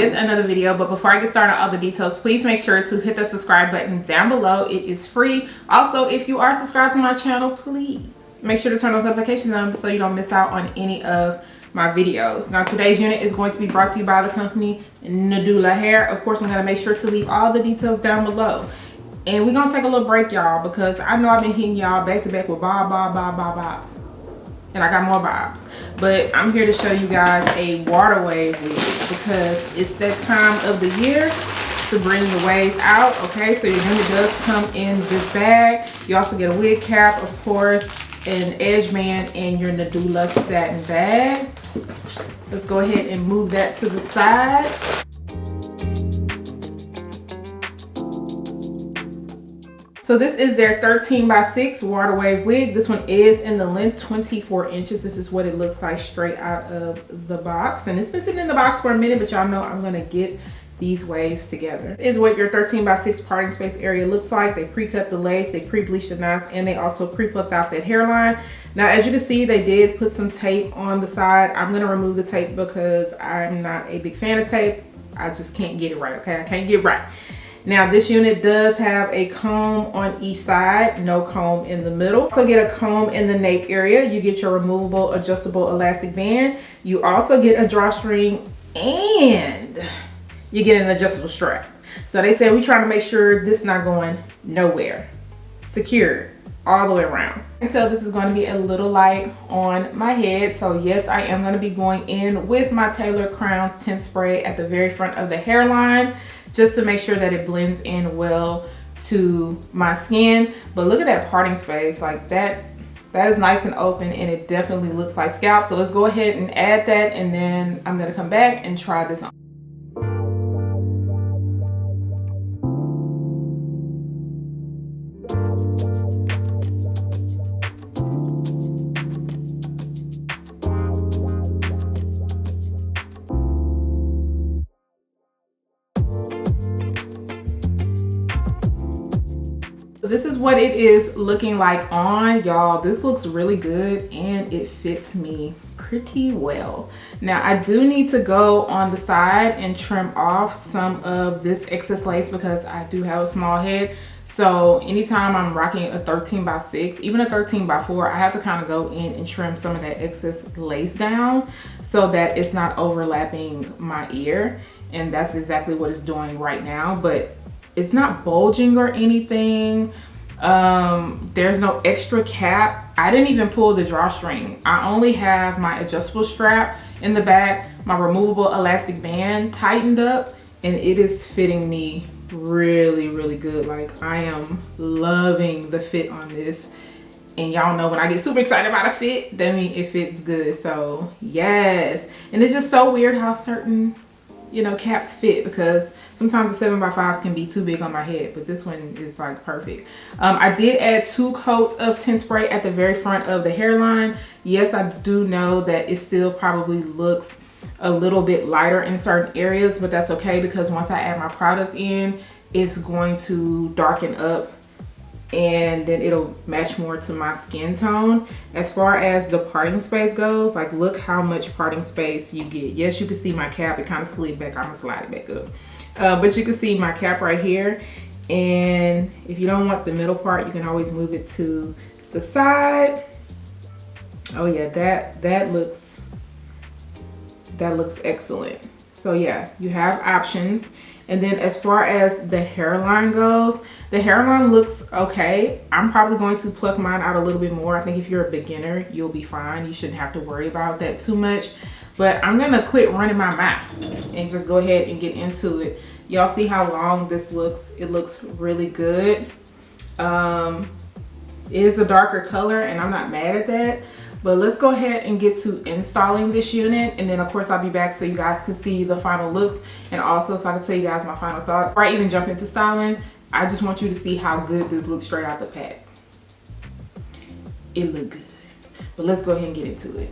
with another video. But before I get started on all the details, please make sure to hit the subscribe button down below. It is free. Also, if you are subscribed to my channel, please make sure to turn those notifications on so you don't miss out on any of my videos. Now, today's unit is going to be brought to you by the company Nadulahair. Of course, I'm going to make sure to leave all the details down below. And we're going to take a little break, y'all, because I know I've been hitting y'all back to back with bobs. And I got more bobs. But I'm here to show you guys a water wave wig because it's that time of the year to bring the waves out. Okay, so your unit does come in this bag. You also get a wig cap, of course, an edge band, and your Nadula satin bag. Let's go ahead and move that to the side. So this is their 13x6 water wave wig. This one is in the length 24 inches. This is what it looks like straight out of the box. And it's been sitting in the box for a minute, but y'all know I'm gonna get these waves together. This is what your 13x6 parting space area looks like. They pre-cut the lace, they pre-bleached the knots, and they also pre-plucked out that hairline. Now, as you can see, they did put some tape on the side. I'm gonna remove the tape because I'm not a big fan of tape. I just can't get it right, okay? I can't get it right. Now, this unit does have a comb on each side, no comb in the middle. Also get a comb in the nape area. You get your removable adjustable elastic band. You also get a drawstring and you get an adjustable strap. So they say we're trying to make sure this is not going nowhere. Secured all the way around. And so this is going to be a little light on my head. So yes, I am going to be going in with my Taylor Crowns tint spray at the very front of the hairline, just to make sure that it blends in well to my skin. But look at that parting space, like that is nice and open, and it definitely looks like scalp. So let's go ahead and add that, and then I'm gonna come back and try this on. This is what it is looking like on, y'all. This looks really good and it fits me pretty well. Now, I do need to go on the side and trim off some of this excess lace because I do have a small head. So anytime I'm rocking a 13x6, even a 13x4, I have to kind of go in and trim some of that excess lace down so that it's not overlapping my ear. And that's exactly what it's doing right now. But it's not bulging or anything. There's no extra cap. I didn't even pull the drawstring. I only have my adjustable strap in the back, my removable elastic band tightened up, and it is fitting me really, really good. Like, I am loving the fit on this. And y'all know when I get super excited about a fit, that means it fits good. So yes. And it's just so weird how certain, you know, caps fit, because sometimes the 7x5s can be too big on my head, but this one is like perfect. I did add 2 coats of tint spray at the very front of the hairline. Yes, I do know that it still probably looks a little bit lighter in certain areas, but that's okay because once I add my product in, it's going to darken up and then it'll match more to my skin tone. As far as the parting space goes, like, look how much parting space you get. Yes, you can see my cap. It kind of slid back. I'm gonna slide it back up. But you can see my cap right here. And if you don't want the middle part, you can always move it to the side. Oh yeah, that looks excellent. So yeah, you have options. And then as far as the hairline goes, the hairline looks okay. I'm probably going to pluck mine out a little bit more. I think if you're a beginner, you'll be fine. You shouldn't have to worry about that too much. But I'm gonna quit running my mouth and just go ahead and get into it. Y'all see how long this looks? It looks really good. It is a darker color and I'm not mad at that. But let's go ahead and get to installing this unit, and then of course I'll be back so you guys can see the final looks, and also so I can tell you guys my final thoughts. Before I even jump into styling, I just want you to see how good this looks straight out the pack. It looked good. But let's go ahead and get into it.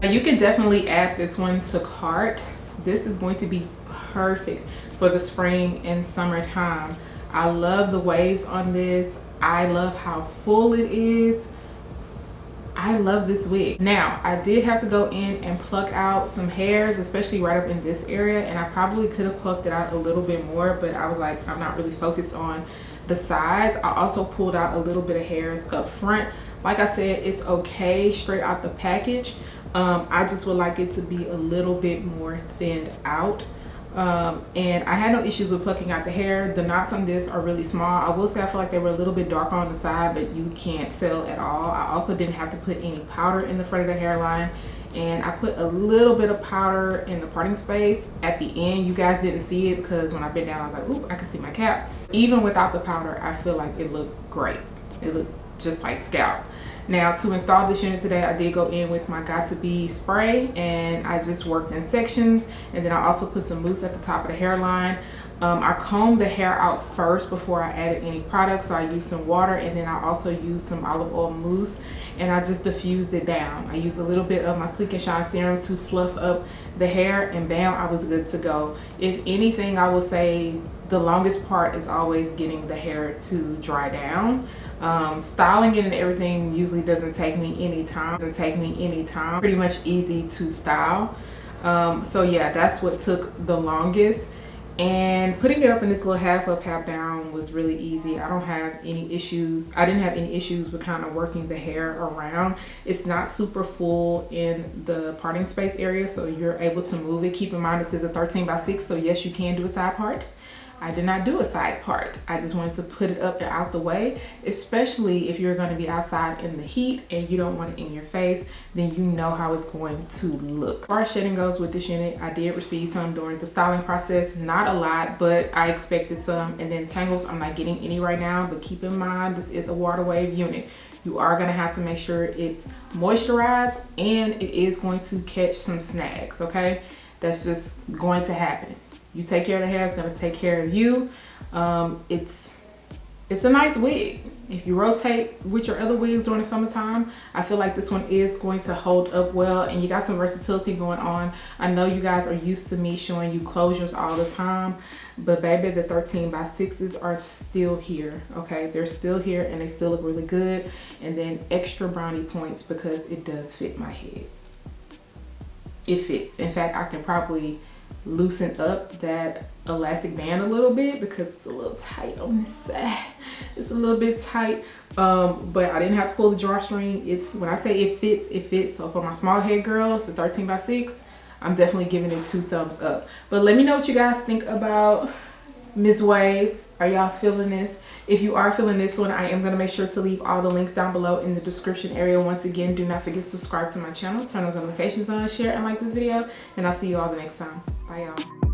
You can definitely add this one to cart. This is going to be perfect for the spring and summertime. I love the waves on this. I love how full it is. I love this wig. Now, I did have to go in and pluck out some hairs, especially right up in this area, and I probably could have plucked it out a little bit more, but I was like, I'm not really focused on the sides. I also pulled out a little bit of hairs up front. Like I said, it's okay straight out the package. I just would like it to be a little bit more thinned out. And I had no issues with plucking out the hair. The knots on this are really small. I will say I feel like they were a little bit darker on the side, but you can't tell at all. I also didn't have to put any powder in the front of the hairline, and I put a little bit of powder in the parting space at the end. You guys didn't see it because when I bent down I was like, ooh, I can see my cap. Even without the powder, I feel like it looked great. It looked just like scalp. Now, to install this unit today, I did go in with my Got To Be spray, and I just worked in sections, and then I also put some mousse at the top of the hairline. I combed the hair out first before I added any product, so I used some water, and then I also used some olive oil mousse, and I just diffused it down. I used a little bit of my Sleek and Shine serum to fluff up the hair, and bam, I was good to go. If anything, I will say the longest part is always getting the hair to dry down. Styling it and everything usually doesn't take me any time. Pretty much easy to style. So yeah, that's what took the longest. And putting it up in this little half up, half down was really easy. I don't have any issues. I didn't have any issues with kind of working the hair around. It's not super full in the parting space area, so you're able to move it. Keep in mind this is a 13 by 6, so yes, you can do a side part. I did not do a side part. I just wanted to put it up and out the way, especially if you're going to be outside in the heat and you don't want it in your face, then you know how it's going to look. As far as shedding goes with this unit, I did receive some during the styling process. Not a lot, but I expected some. And then tangles, I'm not getting any right now, but keep in mind this is a water wave unit. You are going to have to make sure it's moisturized, and it is going to catch some snags, okay? That's just going to happen. You take care of the hair, it's gonna take care of you. It's a nice wig. If you rotate with your other wigs during the summertime, I feel like this one is going to hold up well, and you got some versatility going on. I know you guys are used to me showing you closures all the time, but baby, the 13 by 6s are still here, okay? They're still here and they still look really good. And then extra brownie points because it does fit my head. It fits. In fact, I can probably loosen up that elastic band a little bit because it's a little tight on this side. It's a little bit tight, but I didn't have to pull the drawstring. It's, when I say it fits, it fits. So for my small head girls, the 13 by 6, I'm definitely giving it 2 thumbs up. But let me know what you guys think about Miss Wave. Are y'all feeling this? If you are feeling this one, I am going to make sure to leave all the links down below in the description area. Once again, do not forget to subscribe to my channel, turn those notifications on, share and like this video, and I'll see you all the next time. Bye y'all.